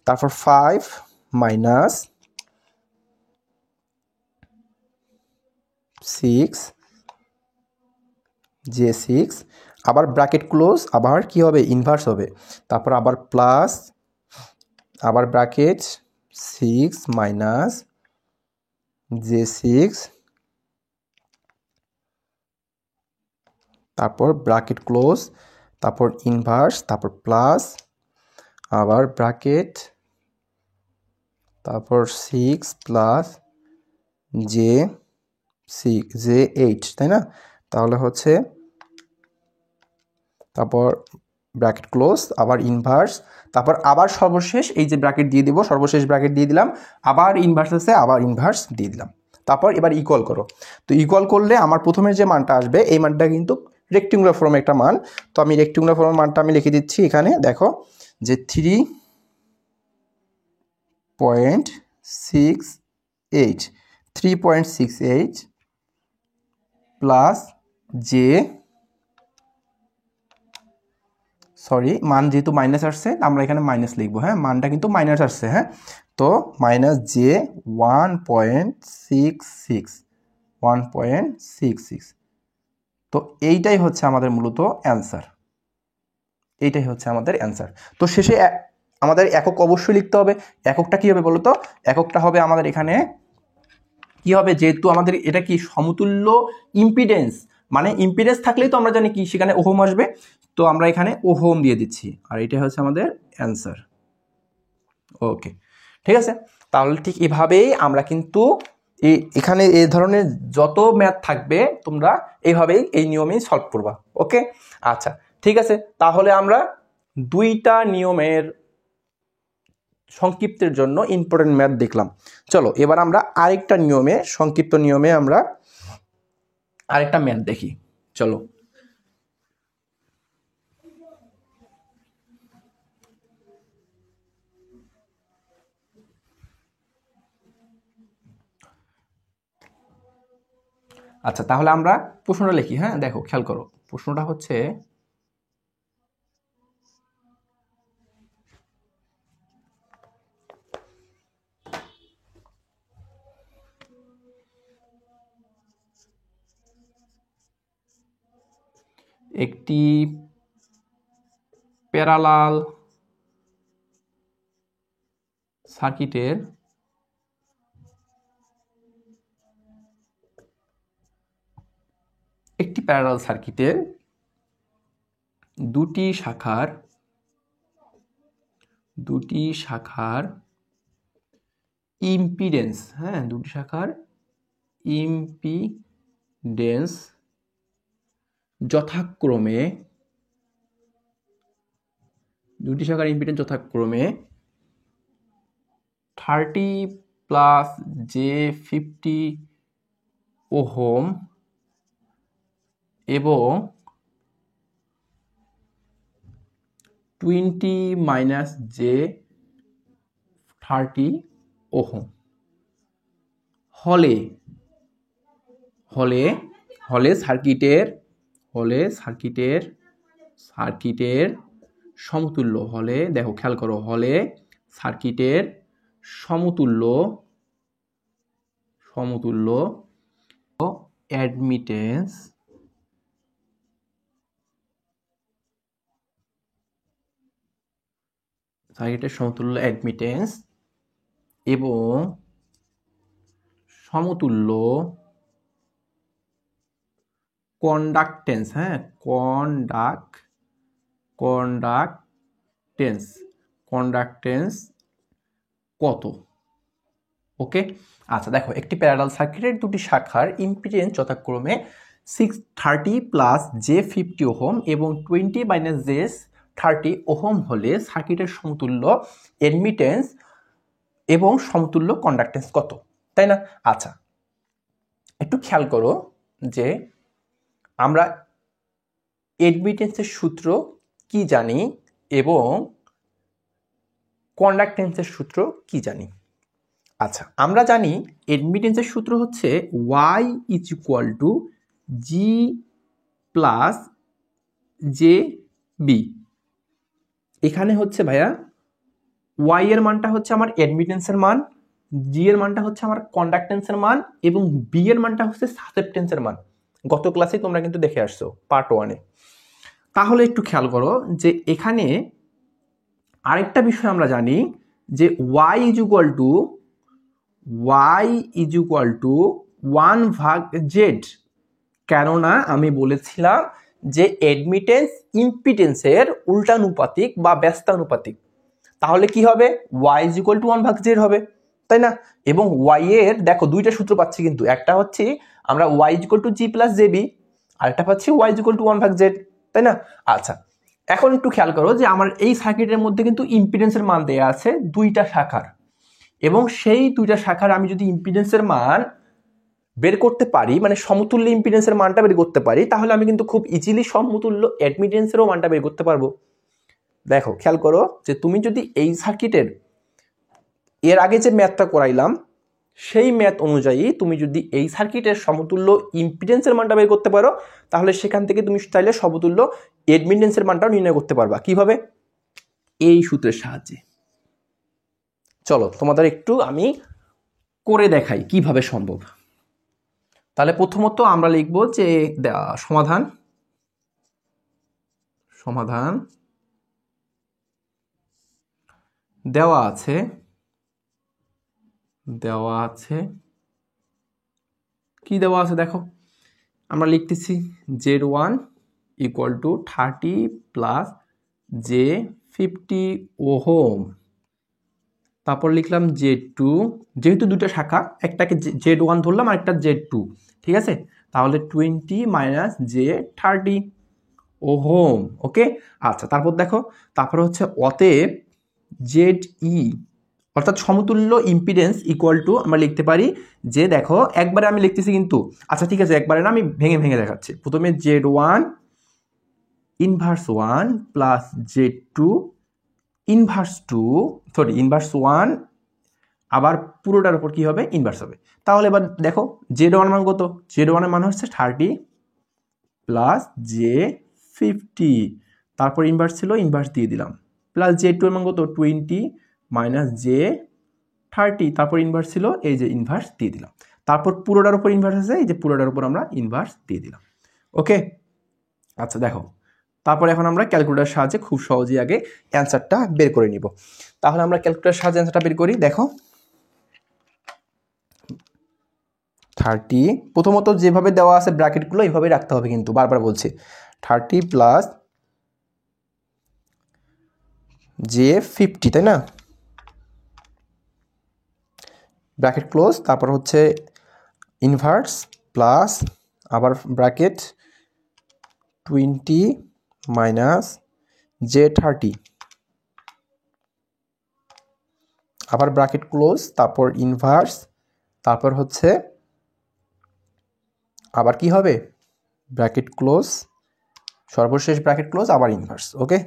তারপর 5 - 6 J6, আবার ব্র্যাকেট ক্লোজ, আবার কি হবে, ইনভার্স হবে, তারপর আবার প্লাস, আবার ব্র্যাকেট 6 - J6, তারপর ব্র্যাকেট ক্লোজ, তারপর ইনভার্স, তারপর প্লাস, আবার ব্র্যাকেট, তারপর 6 প্লাস জে 8, তাই না? তাহলে হচ্ছে তারপর ব্র্যাকেট ক্লোজ, আবার ইনভার্স, তারপর আবার সর্বশেষ এই যে ব্র্যাকেট দিয়ে দিব, সর্বশেষ ব্র্যাকেট দিয়ে দিলাম, আবার ইনভার্স আছে, আবার ইনভার্স দিয়ে দিলাম। তারপর এবার ইকুয়াল করো। তো ইকুয়াল করলে আমার প্রথমের যে মানটা আসবে এই মানটা কিন্তু রেক্টেঙ্গুলার ফর্মে একটা মান। তো আমি রেক্টেঙ্গুলার ফর্মের মানটা আমি লিখে দিচ্ছি এখানে, দেখো যে 3.68 প্লাস জে, সরি মান যেহেতু মাইনাস আসছে আমরা এখানে মাইনাস লিখবো, হ্যাঁ মানটা কিন্তু মাইনাস আসছে, হ্যাঁ তো মাইনাস জে 1.66, তো এইটাই হচ্ছে আমাদের মূলত অ্যান্সার, এইটাই হচ্ছে আমাদের অ্যান্সার। তো শেষে আমাদের একক অবশ্যই লিখতে হবে। এককটা কি হবে বলো তো? এককটা হবে আমাদের এখানে কি হবে, যেহেতু আমাদের এটা কি সমতুল্য ইম্পিডেন্স, মানে ইম্পিডেন্স থাকলেই তো আমরা জানি কি সেখানে ওহম আসবে, তো আমরা এখানে ওহম দিয়ে দিচ্ছি, আর এটা হচ্ছে আমাদের অ্যান্সার। ওকে, ঠিক আছে। তাহলে ঠিক এভাবেই আমরা কিন্তু এখানে এই ধরনের যত ম্যাথ থাকবে তোমরা এইভাবেই এই নিয়মেই সলভ করবা। ওকে, আচ্ছা ঠিক আছে। তাহলে আমরা দুইটা নিয়মের সংক্ষিপ্তের জন্য ইম্পর্টেন্ট ম্যাথ দেখলাম। চলো এবার আমরা আরেকটা নিয়মে, সংক্ষিপ্ত নিয়মে আমরা আরেকটা ম্যাথ দেখি। চলো আচ্ছা, তাহলে আমরা প্রশ্নটা লিখি। হ্যাঁ দেখো, খেয়াল করো, প্রশ্নটা হচ্ছে একটি প্যারালাল সার্কিটের দুটি শাখার ইম্পিডেন্স, হ্যাঁ দুটি শাখার ইম্পিডেন্স যথাক্রমে 30 প্লাস J50 ওহম এবং 20 মাইনাস J30 ওহম হলে সার্কিটের সমতুল্য, হলে দেখো খেয়াল করো, হলে সার্কিটের সমতুল্য অ্যাডমিটেন্স এবং সমতুল্য কন্ডাক্টেন্স, হ্যাঁ কন্ডাক্টেন্স কত? ওকে, আচ্ছা দেখো, একটি প্যারালাল সার্কিটের দুটি শাখার ইম্পিডেন্স যথাক্রমে 630 প্লাস J50 ওহম এবং 20 মাইনাস J30 ওহম হলে সার্কিটের সমতুল্য অ্যাডমিটেন্স এবং সমতুল্য কন্ডাক্টেন্স কত, তাই না? আচ্ছা একটু খেয়াল করো যে আমরা অ্যাডমিটেন্সের সূত্র কি জানি এবং কন্ডাক্টেন্সের সূত্র কি জানি। আচ্ছা আমরা জানি অ্যাডমিটেন্সের সূত্র হচ্ছে y is equal to G plus J B. এখানে হচ্ছে ভাইয়া y এর মানটা হচ্ছে আমার অ্যাডমিটেন্সের মান, জি এর মানটা হচ্ছে আমার কন্ডাক্টেন্সের মান এবং বি এর মানটা হচ্ছে সাসেপ্টেন্সের মান। গত ক্লাসে তোমরা কিন্তু দেখে আসছো পার্ট 1-এ। তাহলে একটু খেয়াল করো যে এখানে আরেকটা বিষয় আমরা জানি যে y is equal two 1/z, কেননা আমি বলেছিলাম যে অ্যাডমিটেন্স ইম্পিডেন্সের উল্টানুপাতিক বা ব্যস্তানুপাতিক। তাহলে কি হবে y is equal two 1/z হবে, তাই না? এবং y এর দেখো দুইটা সূত্র পাচ্ছি কিন্তু, একটা হচ্ছে আমরা y is equal two g plus jb, আরেকটা পাচ্ছি y is equal two 1/z, তাই না? আচ্ছা, এখন একটু খেয়াল করো যে আমার এই সার্কিটের মধ্যে কিন্তু ইম্পিডেন্সের মান দেয়া আছে দুইটা শাখার, এবং সেই দুইটা শাখার আমি যদি ইম্পিডেন্সের মান বের করতে পারি, মানে সমতুল্য ইম্পিডেন্সের মানটা বের করতে পারি, তাহলে আমি কিন্তু খুব ইজিলি সমতুল্য অ্যাডমিটেন্সেরও মানটা বের করতে পারবো। দেখো খেয়াল করো যে তুমি যদি এই সার্কিটের এর আগে যে ম্যাথটা করাইলাম সেই ম্যাথ অনুযায়ী তুমি যদি এই সার্কিটের সমতুল্য ইম্পিডেন্সের মানটা বের করতে পারো, তাহলে সেখান থেকে তুমি চাইলে সমতুল্য অ্যাডমিটেন্সের মানটাও নির্ণয় করতে পারবা। কিভাবে? এই সূত্রের সাহায্যে। চলো তোমাদের একটু আমি করে দেখাই কিভাবে সম্ভব। তাহলে প্রথমত আমরা লিখব যে সমাধান দেওয়া আছে কি দেওয়া আছে দেখো, আমরা লিখতেছি Z1 equal to 30 plus J50 ohm, তারপর লিখলাম Z2, যেহেতু দুটো শাখা, একটাকে Z1 ধরলাম আর একটা Z2, ঠিক আছে? তাহলে 20 মাইনাস J30 ওহম। ওকে, আচ্ছা, তারপর দেখো, তারপর হচ্ছে অতএব ZE অর্থাৎ সমতুল্য ইম্পিডেন্স ইকুয়াল টু আমরা লিখতে পারি যে, দেখো একবারে আমি লিখতেছি কিন্তু, আচ্ছা ঠিক আছে একবারে না, আমি ভেঙে ভেঙে দেখাচ্ছি। প্রথমে Z1 inverse 1 plus Z2 inverse 1, আবার পুরোটার উপর কি হবে ইনভার্স হবে। তাহলে এবার দেখো Z1 মান কত, Z1 এর মান হচ্ছে 30 প্লাস J50, তারপর ইনভার্স ছিল ইনভার্স দিয়ে দিলাম, প্লাস Z2 এর মান কত 20 মাইনাস J30, তারপর ইনভার্স ছিল এই যে ইনভার্স দিয়ে দিলাম, তারপর পুরোটার উপর ইনভার্স আছে, এই যে পুরোটার উপর আমরা ইনভার্স দিয়ে দিলাম। ওকে, আচ্ছা দেখো, তারপর এখন আমরা ক্যালকুলেটরের সাহায্যে খুব সহজেই আগে অ্যান্সারটা বের করে নিব। তাহলে আমরা ক্যালকুলেটরের সাহায্যে অ্যান্সারটা বের করি। দেখো 30, প্রথমত যেভাবে দেওয়া আছে ব্র্যাকেটগুলো এইভাবে রাখতে হবে কিন্তু, বারবার বলছি 30 প্লাস J50, তাই না? ব্র্যাকেট ক্লোজ, তারপর হচ্ছে ইনভার্স প্লাস আবার ব্র্যাকেট 20 মাইনাস J30, আবার ব্র্যাকেট ক্লোজ, তারপর ইনভার্স, তারপর হচ্ছে আবার কি হবে ব্র্যাকেট ক্লোজ, সর্বশেষ ব্র্যাকেট ক্লোজ, আবার ইনভার্স। ওকে,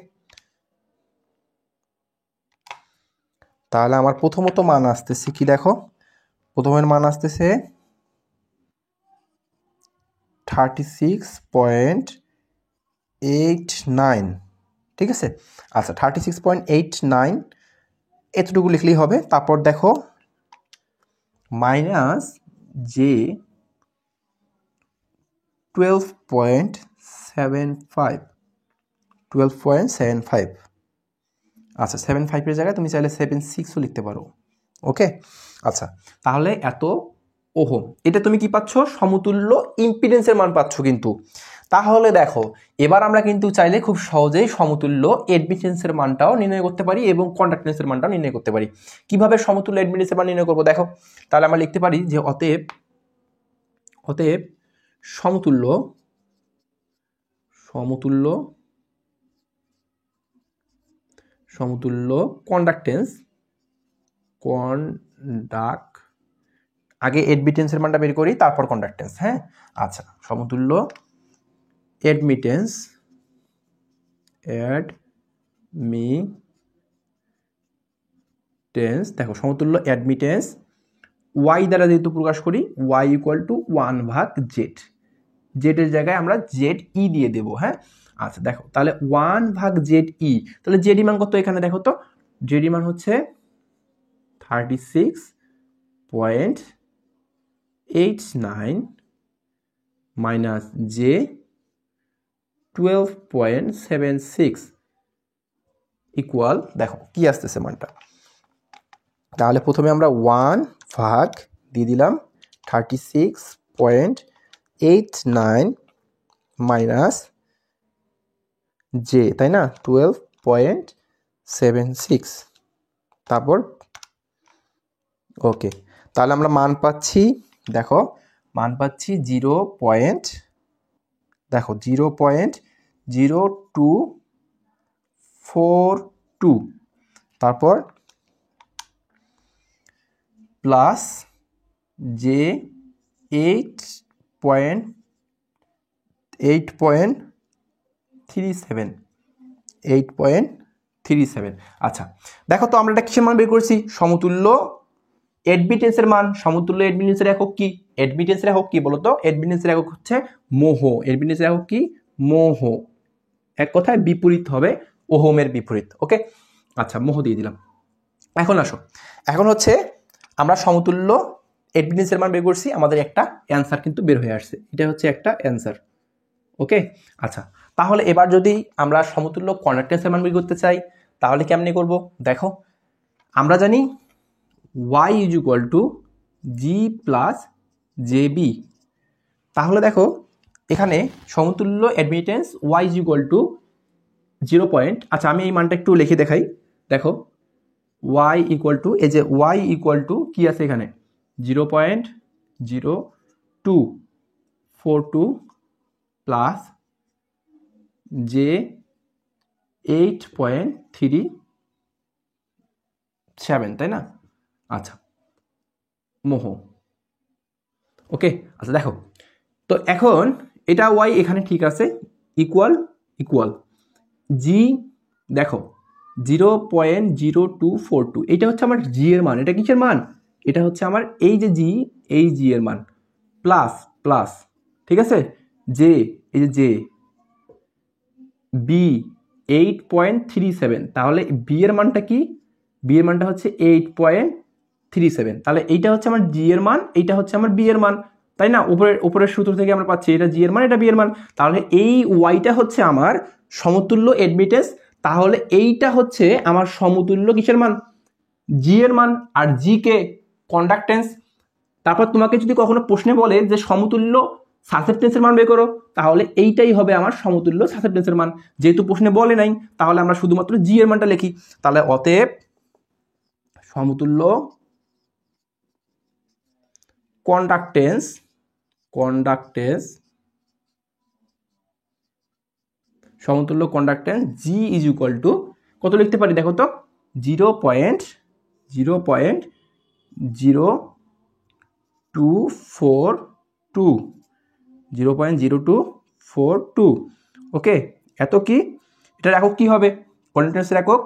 তাহলে আমার প্রথমত মান আসতেছে কি, দেখো প্রথমের মান আসতেছে 36.89, ঠিক আছে? আচ্ছা 36.89 এতটুকু লিখলেই হবে। তারপর দেখো মাইনাস J12.75, আচ্ছা 75 এর জায়গায় তুমি চাইলে 76ও লিখতে পারো। ওকে, আচ্ছা তাহলে এত ওহম, এটা তুমি কি পাচ্ছ সমতুল্য ইম্পিডেন্সের মান পাচ্ছ কিন্তু। তাহলে দেখো এবার আমরা কিন্তু চাইলে খুব সহজেই সমতুল্য অ্যাডমিটেন্সের মানটাও নির্ণয় করতে পারি এবং কন্ডাক্টেন্সের মানটাও নির্ণয় করতে পারি। কিভাবে সমতুল্য অ্যাডমিটেন্সের মান নির্ণয় করবো দেখো, তাহলে আমরা লিখতে পারি যে অতএব সমতুল্য কন্ডাক্টেন্স, আগে অ্যাডমিটেন্সের মানটা বের করি তারপর কন্ডাক্টেন্স। হ্যাঁ, আচ্ছা সমতুল্য অ্যাডমিটেন্স দেখো সমতুল্য অ্যাডমিটেন্স y দ্বারা যেহেতু প্রকাশ করি, y ইকুয়াল টু 1/z, জেডের জায়গায় আমরা ZE দিয়ে দেবো। হ্যাঁ, আচ্ছা দেখো তাহলে 1/ZE, তাহলে ZE মান কত এখানে দেখো তো, ZE মান হচ্ছে 36.89 মাইনাস J12.76 ইকুয়াল, দেখো কি আসতেছে মানটা, তাহলে প্রথমে আমরা 1 ভাগ দিয়ে দিলাম 36.89 মাইনাস J, তাই না 12.76, তারপর ওকে, তাহলে আমরা মান পাচ্ছি, দেখো মান পাচ্ছি 0.0242, তারপর প্লাস যে 8.37। আচ্ছা দেখো তো আমরা এটা কিসের মান বের করছি, সমতুল্য অ্যাডমিটেন্সের মান। সমতুল্য অ্যাডমিটেন্সের একক কি? অ্যাডমিটেন্সের একক কি বলতো? অ্যাডমিটেন্সের একক হচ্ছে মোহ। অ্যাডমিটেন্সের একক কি? মোহ। এক কথায় বিপরীত হবে ওহমের বিপরীত। ওকে, আচ্ছা মোহ দিয়ে দিলাম। এখন আসো, এখন হচ্ছে আমরা সমতুল্য অ্যাডমিটেন্সের মান বের করছি, আমাদের একটা অ্যান্সার কিন্তু বের হয়ে আসছে, এটা হচ্ছে একটা অ্যান্সার। ওকে, আচ্ছা তাহলে এবার যদি আমরা সমতুল্য কন্ডাক্টেন্সের মান বের করতে চাই তাহলে কেমনে করব? দেখো আমরা জানি y is equal to G plus J B. তাহলে দেখো এখানে সমতুল্য admittance y is equal to 0. আচ্ছা আমি এই মানটা একটু লিখে দেখাই। দেখো y ইকুয়াল টু, এই যে y ইকুয়াল টু কি আছে এখানে 0.0242 প্লাস যে 8.37, তাই না? আচ্ছা মোহ। ওকে, আচ্ছা দেখো তো এখন এটা y এখানে ঠিক আছে, ইকুয়াল ইকুয়াল জি, দেখো 0.0242, এটা হচ্ছে আমার জি এর মান। এটা কিসের মান? এটা হচ্ছে আমার এই যে জি, এই জি এর মান, প্লাস প্লাস, ঠিক আছে, জে, এই যে জে বি 8.37, তাহলে বি এর মানটা কি? বি এর মানটা হচ্ছে 8.37, তাহলে এইটা হচ্ছে আমার জি এর মান, এইটা হচ্ছে আমার বি এর মান, তাই না? উপরের সূত্র থেকে আমরা পাচ্ছি এটা জি এর মান, এটা বি এর মান। তাহলে এই ওয়াইটা হচ্ছে আমার সমতুল্য অ্যাডমিটেন্স, তাহলে এইটা হচ্ছে আমার সমতুল্য কিসের মান? জি এর মান। আর জি কে কন্ডাক্টেন্স। তারপর তোমাকে যদি কখনো প্রশ্নে বলে যে সমতুল্য সাসেপ্টেন্সের মান বের করো, তাহলে এইটাই হবে আমার সমতুল্য সাসেপ্টেন্সের মান। যেহেতু প্রশ্নে বলে নাই তাহলে আমরা শুধুমাত্র জি এর মানটা লিখি। তাহলে অতএব সমতুল্য কন্ডাক্টেন্স সমতুল্য conductance G is equal two কত লিখতে পারি দেখো তো? 0.0242। ওকে, এত কি? এটার একক কি হবে? কন্ডাক্টেন্সের একক,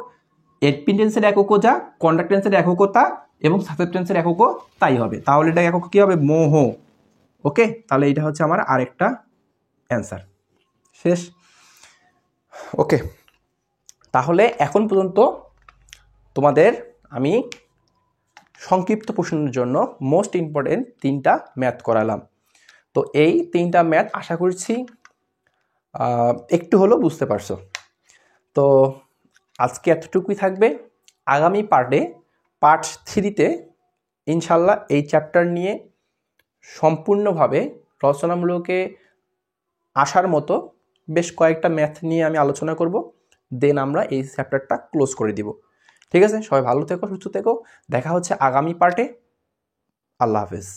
অ্যাডমিটেন্সের এককও যা, কন্ডাক্টেন্সের এককও তা, এবং সাসেপ্টেন্সের এককও তাই হবে। তাহলে এটা একক কি হবে? মোহ। ওকে, তাহলে এটা হচ্ছে আমার আরেকটা অ্যান্সার। শেষ। ওকে, তাহলে এখন পর্যন্ত তোমাদের আমি সংক্ষিপ্ত প্রশ্নের জন্য মোস্ট ইম্পর্টেন্ট 3টা ম্যাথ করালাম। তো এই 3টা ম্যাথ আশা করছি একটু হলেও বুঝতে পারছো। তো আজকে এতটুকুই থাকবে। আগামী পার্ট 3তে ইনশাল্লাহ এই চ্যাপ্টার নিয়ে সম্পূর্ণভাবে রচনামূলকে আসার মতো বেশ কয়েকটা ম্যাথ নিয়ে আমি আলোচনা করব, দেন আমরা এই চ্যাপ্টারটা ক্লোজ করে দিব। ঠিক আছে, সবাই ভালো থেকো, সুস্থ থেকো, দেখা হচ্ছে আগামী পার্টে। আল্লাহ হাফেজ।